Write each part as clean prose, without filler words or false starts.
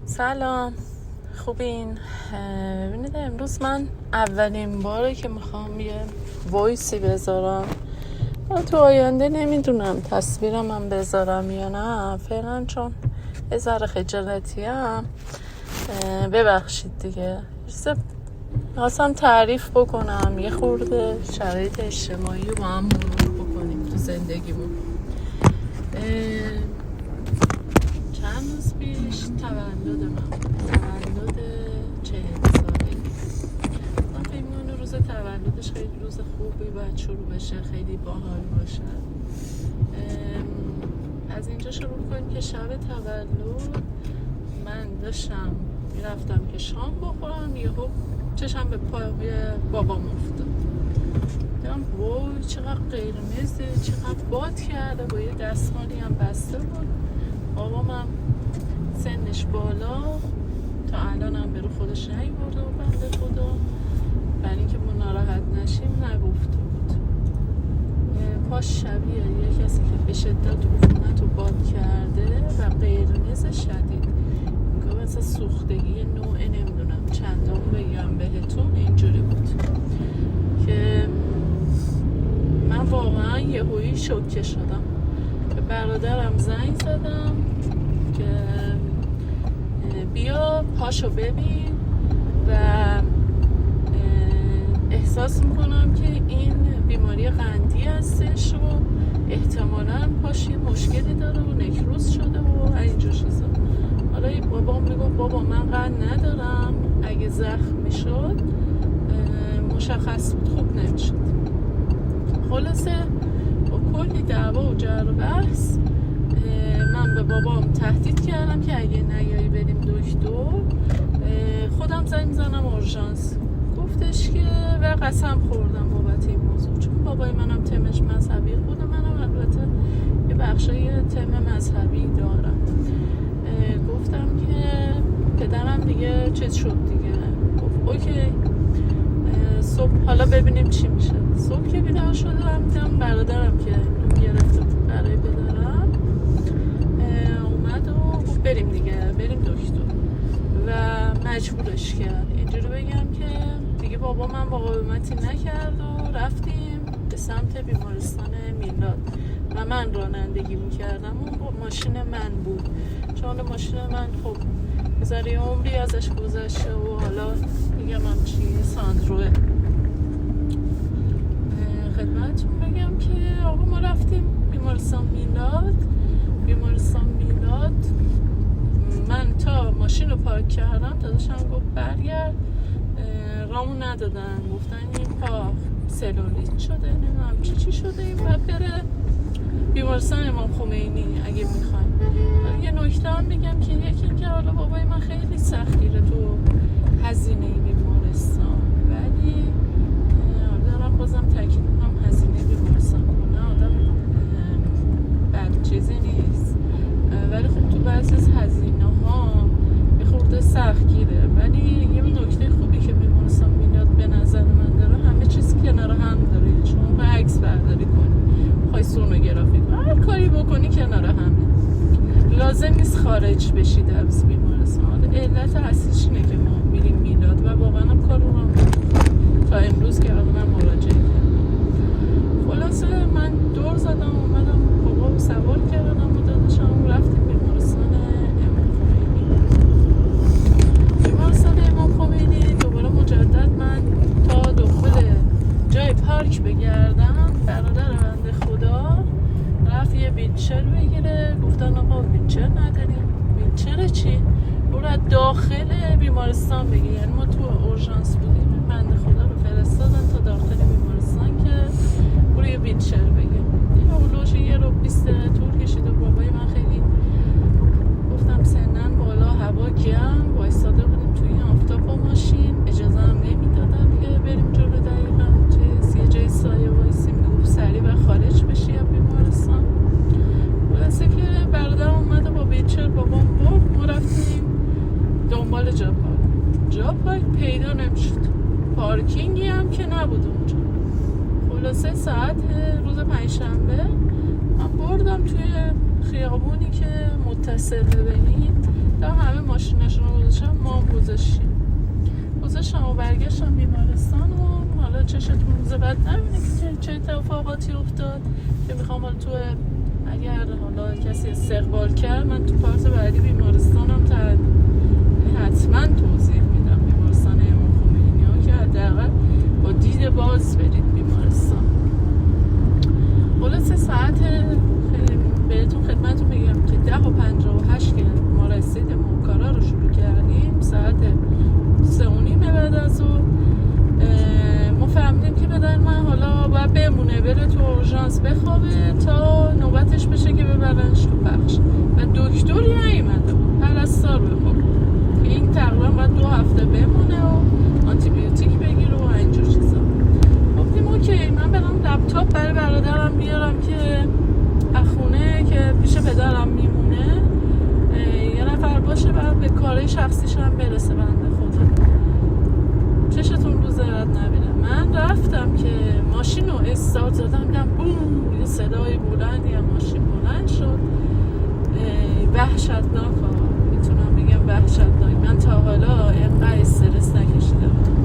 سلام، خوبین؟ ببینید امروز من اولین باره که میخوام یه وایسی بذارم. تو آینده نمیدونم تصویرم هم بذارم یا نه، فعلا چون یه ذره خجالتی هم. ببخشید دیگه. خواستم تعریف بکنم، یه خورده شرایط اجتماعی رو با هم مرور بکنیم تو زندگیمون. چند روز پیش تولد 40 ساله. من فکر می‌کنم روز تولدش خیلی روز خوبی باید شروع بشه، خیلی باحال باشه. از اینجا شروع کنیم که شب تولد من داشتم میرفتم که شام بخورم، یهو چشم به پای بابام افتاد. دیدم وای چقدر قرمزه، چقدر باد کرده، با یه دستمالی هم بسته بود. بابام سنش بالا، تا الان هم به رو خودش نیورده و بنده خدا، برای اینکه ما ناراحت نشیم نگفته بود. پاش شبیه یه کسی که به شدت عفونت رو باد کرده و قرمز شدید، میگه مثلا سوختگی نوع نمیدونم چندان بگم بهتون، اینجوری بود که من واقعا یهویی شوکه شدم. به برادرم زنگ زدم که بیا پاشو ببین و احساس میکنم که این بیماری قندی هستش و احتمالاً پاش یه مشکلی داره و نکروز شده و اینجور چیزا. حالا بابام میگفت بابا من قند ندارم، اگه زخم میشد مشخص بود، خوب نمیشد. خلاصه با کلی دعوا و جر و بحث من به بابام تهدید کردم که اگه نیایی بریم دکتر خودم زنگ میزنم اورژانس. گفتش که و قسم خوردم بابت این موضوع، چون بابای منم تمش مذهبی، خود منم البته یه بخشای تم مذهبی دارم. گفتم که پدرم دیگه چیز شد دیگه. گفت اوکی صبح حالا ببینیم چی میشه. صبح که بیدار شدم دیدم برادرم که گرفته بود برای پدرم اومد و گفت بریم دیگه، بریم دکتر و مجبورش کرد. اینجوری بگم که دیگه بابا من مقاومتی نکرد و رفتیم به سمت بیمارستان میلاد و من رانندگی میکردم و ماشین من بود، چون ماشین من خب بذاری عمری ازش گذشته و حالا میگم هم چی ساندروه. خدمتتون بگم که آقا ما رفتیم بیمارستان میلاد. من تا ماشین رو پارک کردم داداشم گفت برگرد، رامون ندادن، گفتن این پا سلولیت شده، نمیدونم چی شده، این باید بره بیمارستان امام خمینی اگه میخوایم. یه نکته هم بگم که یکی این که حالا بابای من خیلی سختگیره تو هزینه بیمارستان، ولی دارم بازم تاکید میکنم هزینه بیمارستان کنه آدم بد چیزی نیست، ولی خب تو بعضی از هزینه ها یه خورده سختگیره. ولی یه نکته خوبی که بیمارستان میلاد به نظر من داره، همه چیز کنار هم داره. شما عکس برداری کنی، خواهی سونوگرافی کنی، هر کاری بکنی کنار همه، لازم نیست خارج بشید از بیمارستان. حالا علت اصلیش اینه که ما میریم میلاد و واقعا هم کار رو تا امروز که من مراجعه کردم. خلاصه من دور زدم اومدم بابا رو سوار کردم و داداشم رفتیم بیمارستان امام خمینی. بیمارستان امام خمینی دوباره مجدد من تا داخل جای پارک بگردم، برادر بنده خدا رفت یه ویلچر بگیره. گفتن آقا ویلچر نداریم. ویلچر چی؟ برو از داخل بیمارستان بگیر. یعنی ما تو اورژانس بودیم، بنده خدا رو فرستادن تا داخل بیمارستان که برو یه ویلچر بگیر. دیگه اولوش یه رو 20 طول کشید و بابای من خیلی گفتم سنن بالا، هوا گرم، وایساده بودیم توی این آفتاب با ماشین، اجازه هم نمیدادن دیگه بریم جلو دقیقاً یه جای سایه وایسیم، میگفت سریع و خارج بشی از بیمارستان. خلاصه که برادرم اومده با ویلچر بابام برد، ما رفتیم دنبال جا پارک پیدا نمیشد، پارکینگی هم که نبود اونجا. خلاصه ساعت روز پنجشنبه من بردم توی خیابونی که متصل به این تا همه ماشینشون رو گذاشتم، ما هم گذاشتم و برگشتم بیمارستان و حالا چشتون روز بعد نبینه که چه اتفاقاتی افتاد که میخوام حالا تو اگر حالا کسی استقبال کرد من تو پارت بعدی بیمارستانم حتما توضیح میدم بیمارستان امام خمینی ها که حداقل با دید باز برید بیمارستان. حالا 3 ساعت بهتون خدمتون میگم که 10:58 که ما رسیدیم و کارا رو شروع کردیم، ساعت 3:30 بعد از اون ما فهمیدیم که بدن من حالا باید بمونه بره تو اورژانس بخوابه تا نوبتش بشه که ببرنش تو بخش و دکتری نیومده بود، پرستار بخواب که این تقریبا باید 2 هفته بمونه و آنتی بیوتیک بگیره و اینجور چیزا. گفتیم اوکی من برم لپتاپ برای برادرم بیارم که اخونه که پیش پدرم میمونه یه نفر باشه بعد به کارهای شخصیش هم برسه بنده خدا. چشتون روز رد نبینه. من رفتم که ماشین رو استارت زدم دیدم بوم یه صدای بلندی هم ماشین بلند شد. وحشتناک میتونم بگم وحشتناک. من تا حالا اینقدر استرس نکشیده بودم.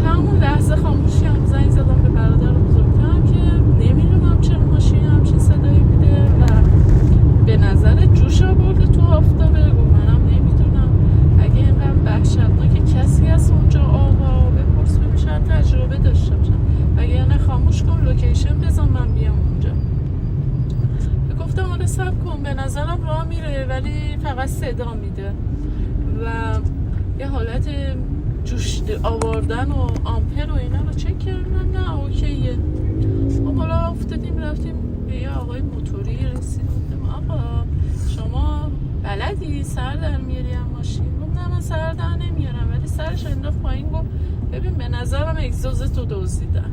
همون لحظه خاموشی هم زنگ زدم به برادر بزرگترم که نمیدونم چرا ماشین همچین صدایی میده و به نظر جوش آورده تو آفتابه. منم نمیدونم اگه اینقدر وحشتناکه کسی هست اونجا آقا بپرس ببین شاید تجربه داشته باشم وگرنه خاموش کن لوکیشن بزن من بیام اونجا. گفتم آره صبر کن به نظرم راه میره ولی فقط صدا میده و یه حالت جوش آوردن و آمپر و اینا رو چک کردن نه اوکیه. ما حالا افتادیم رفتیم به یه آقای موتوری رسیدیم آقا شما بلدی سر در میاری هم ماشین؟ گفت نه من سر در نمیارم ولی سرش انداخت پایین گفت ببین به نظرم اگزوزتو دزدیدن.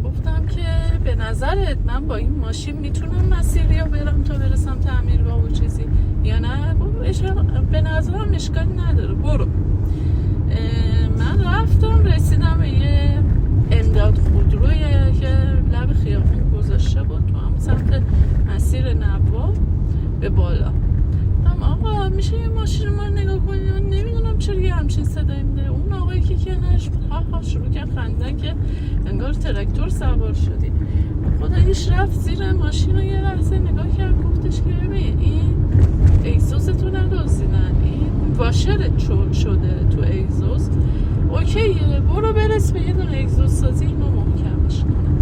گفتم که به نظرت من با این ماشین میتونم مسیری رو برم تا برسم تعمیرگاه و چیزی یا نه؟ گفت به نظرم اشکالی نداره برو. من رفتم رسیدم به یه امداد خودروی که لب خیابون گذاشته بود تو همون سمت مسیر نوا به بالا. آقا میشه یه ماشین ما رو نگاه کنی؟ من نمیدونم چرا یه همچین صدایی میده. اون آقایی که کنارش بود ها شروع کرد خندن که انگار تراکتور سوار شدی. خداییش رفت زیر ماشین رو یه لحظه نگاه کرد گفتش که ببین این اگزوزتو ندزدیدن این واشرت چول شده تو اگزوز اوکیه برو برس به یه دونه اگزوز سازی اینو محکمش کنم.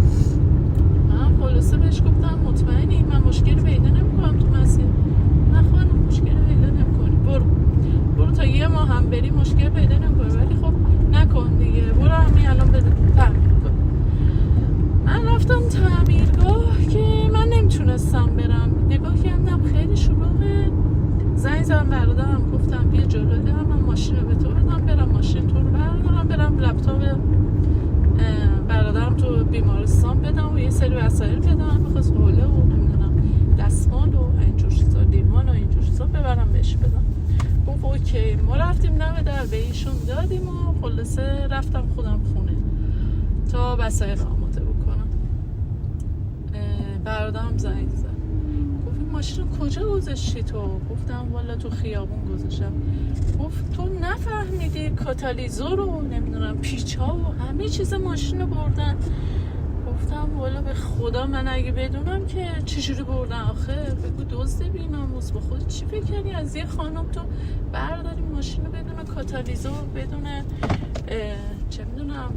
من خلاصه بهش گفتم مطمئنی من مشکلی پیدا نمیکنم تو مسیر؟ نه خانم مشکلی پیدا نمیکنی برو تا یه ماه هم بری مشکل پیدا نمیکنی ولی خب نکن دیگه برو همین الان بده تعمیر کن. من رفتم تعمیرگاه که من نمیتونستم برم نگاه کردم خیلی شلوغه. زنگ زدم برادرم گفتم بیا جلو من ماشین رو به تو بدم برم ماشین تو رو بردارم برم لپتاپ برادرم تو بیمارستان بدم و یه سری وسایل بدم میخواست حوله و نمیدونم دستمال و اینجور چیزا لیمان و اینجور چیزا ببرم بهش بدم. گفت اوکی. ما رفتیم دم در به ایشون دادیم و خلاصه رفتم خودم خونه تا وسایل آماده بکنم. برادرم زنگ زد گفت این ماشین رو کجا گذاشتی تو؟ گفتم والا تو خیابون گذاشتم. گفت تو نفهمیدی کاتالیزور و نمیدونم پیچ ها و همه چیز ماشین رو بردن؟ گفتم والا به خدا من اگه بدونم که چجوری بردن آخه بگو دزد بی‌ناموس با خود چی فکر کردی از یه خانم تو برداری ماشین رو بدون کاتالیزور بدون چه میدونم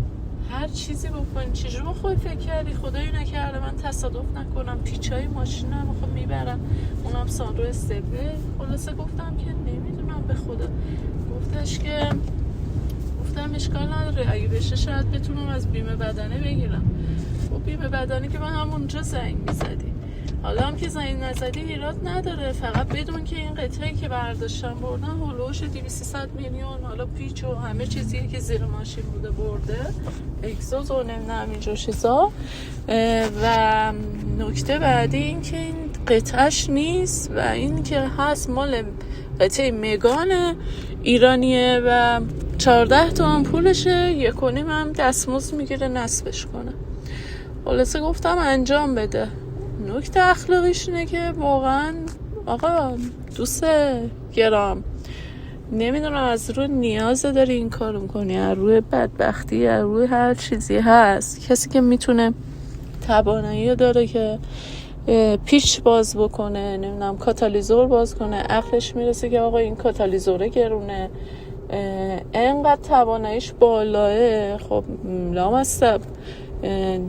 هر چیزی بکنی چجوری با خود فکر کردی؟ خدایی نکرده من تصادف نکنم پیچای ماشین هم خب میبرم اونم سانرو استبله. خلاصه گفتم که نمیدونم به خدا. گفتش که گفتم اشکال نداره اگه بشه شاید بتونم از بیمه بدنه بگیرم. و بیمه بدنه که من همونجا زنگ میزدی حالا هم که زنگ نزدی ایراد نداره فقط بدون که این قطعی که برداشتم بردن هلوش 200-300 میلیون حالا پیچ و همه چیزیه که زیر ماشین بوده برده اگزوز و نمیدونم اینجور چیزا. و نکته بعدی این که این قطعش نیست و این که هست مال قطعه مگان ایرانیه و 14 تومن پولشه 1.5 هم دستمزد میگیره نصبش کنه. خلاصه گفتم انجام بده. نکته اخلاقیش اینه که واقعا آقا دوست گرام، نمیدونم از روی نیاز داری این کار میکنی، از روی بدبختی، از روی هر چیزی هست. کسی که میتونه توانایی داره که پیچ باز بکنه، نمیدونم کاتالیزور باز کنه، عقلش میرسه که آقا این کاتالیزوره گرونه، انقدر تواناییش بالاه، خب لامصب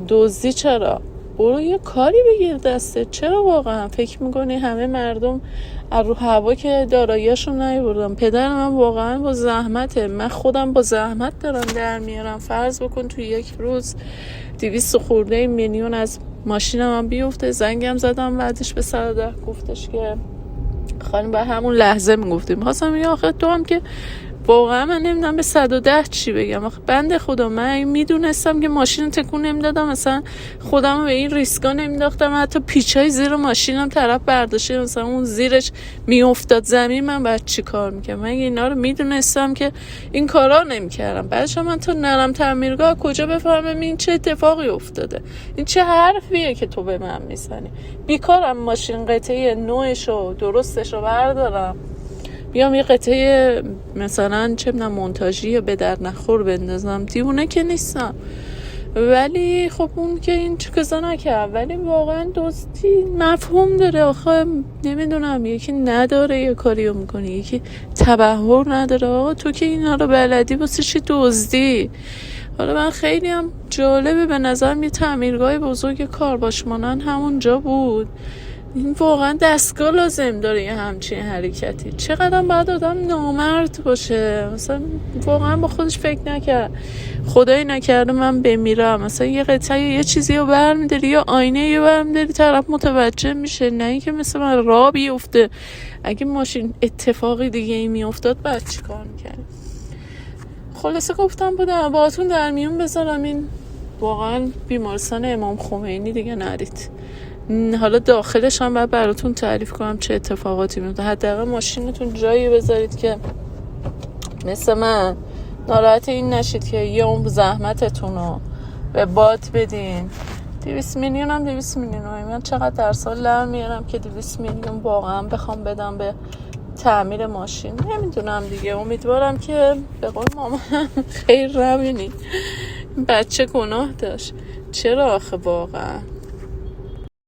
دزدی چرا؟ برو یه کاری بگیر دستت. چرا واقعا فکر میکنی همه مردم از رو هوا که داراییاشون نیاوردن؟ پدر من واقعا با زحمته، من خودم با زحمت دارم در میارم. فرض بکن توی یک روز 200 خورده میلیون از ماشینم هم بیفته. زنگم زدم بعدش به 110 گفتش که خانم به همون لحظه میگفتیم. میخواستم میگه آخه تو هم که واقعا من نمیدونم به 110 چی بگم. آخه بنده خدا من میدونستم که ماشین تکون نمیدادم، مثلا خودم به این ریسکا نمیداختم، حتی پیچای زیر ماشینم طرف برداشته مثلا اون زیرش میافتاد زمین، من بعد چی کار میکنم؟ من اینا رو میدونستم که این کارا نمیکردم. بعدش من تا نرم تعمیرگاه کجا بفهمم این چه اتفاقی افتاده؟ این چه حرفیه که تو به من میزنی؟ بیکارم ماشین قطعه نوعشو درستشو بردارم بیام یه قطعه مثلا چه می‌دونم مونتاژی یا به در نخور بندازم، دیوونه که نیستم. ولی خب اون که این چیزا نکرد. ولی واقعا دوستی مفهوم داره. آخه نمیدونم یکی نداره یه کاریو میکنه، یکی تبحر نداره. آقا تو که اینا رو بلدی واسه چی دزدی؟ حالا من خیلی هم جالبه به نظرم یه تعمیرگاه بزرگ کارباش مانند همونجا بود. این واقعا دستگاه لازم داره یه همچین حرکتی. چقدر باید آدم نامرد باشه، مثلا واقعا با خودش فکر نکرد خدایی نکرده من بمیرم مثلا یه قطعه یه چیزی رو برمیداری یا آینه رو برمیداری طرف متوجه میشه، نه اینکه مثلا من راه بیفته. اگه ماشین اتفاقی دیگه ای میافتاد بعد چی کار میکنی؟ خلاصه گفتم بودم باهاتون در میون بذارم این واقعا بیمارستان امام خمینی دیگه نرید. حالا داخلش هم باید براتون تعریف کنم چه اتفاقاتی میفته. حداقل ماشینتون جایی بذارید که مثل من ناراحت این نشید که یه عمر زحمتتون رو به باد بدین. 200 میلیون هم 200 میلیون من چقدر در سال در میارم که 200 میلیون واقعا بخوام بدم به تعمیر ماشین؟ نمیدونم دیگه. امیدوارم که به قول مامان خیر نبینید. بچه گناه داشت. چرا آخه واقعا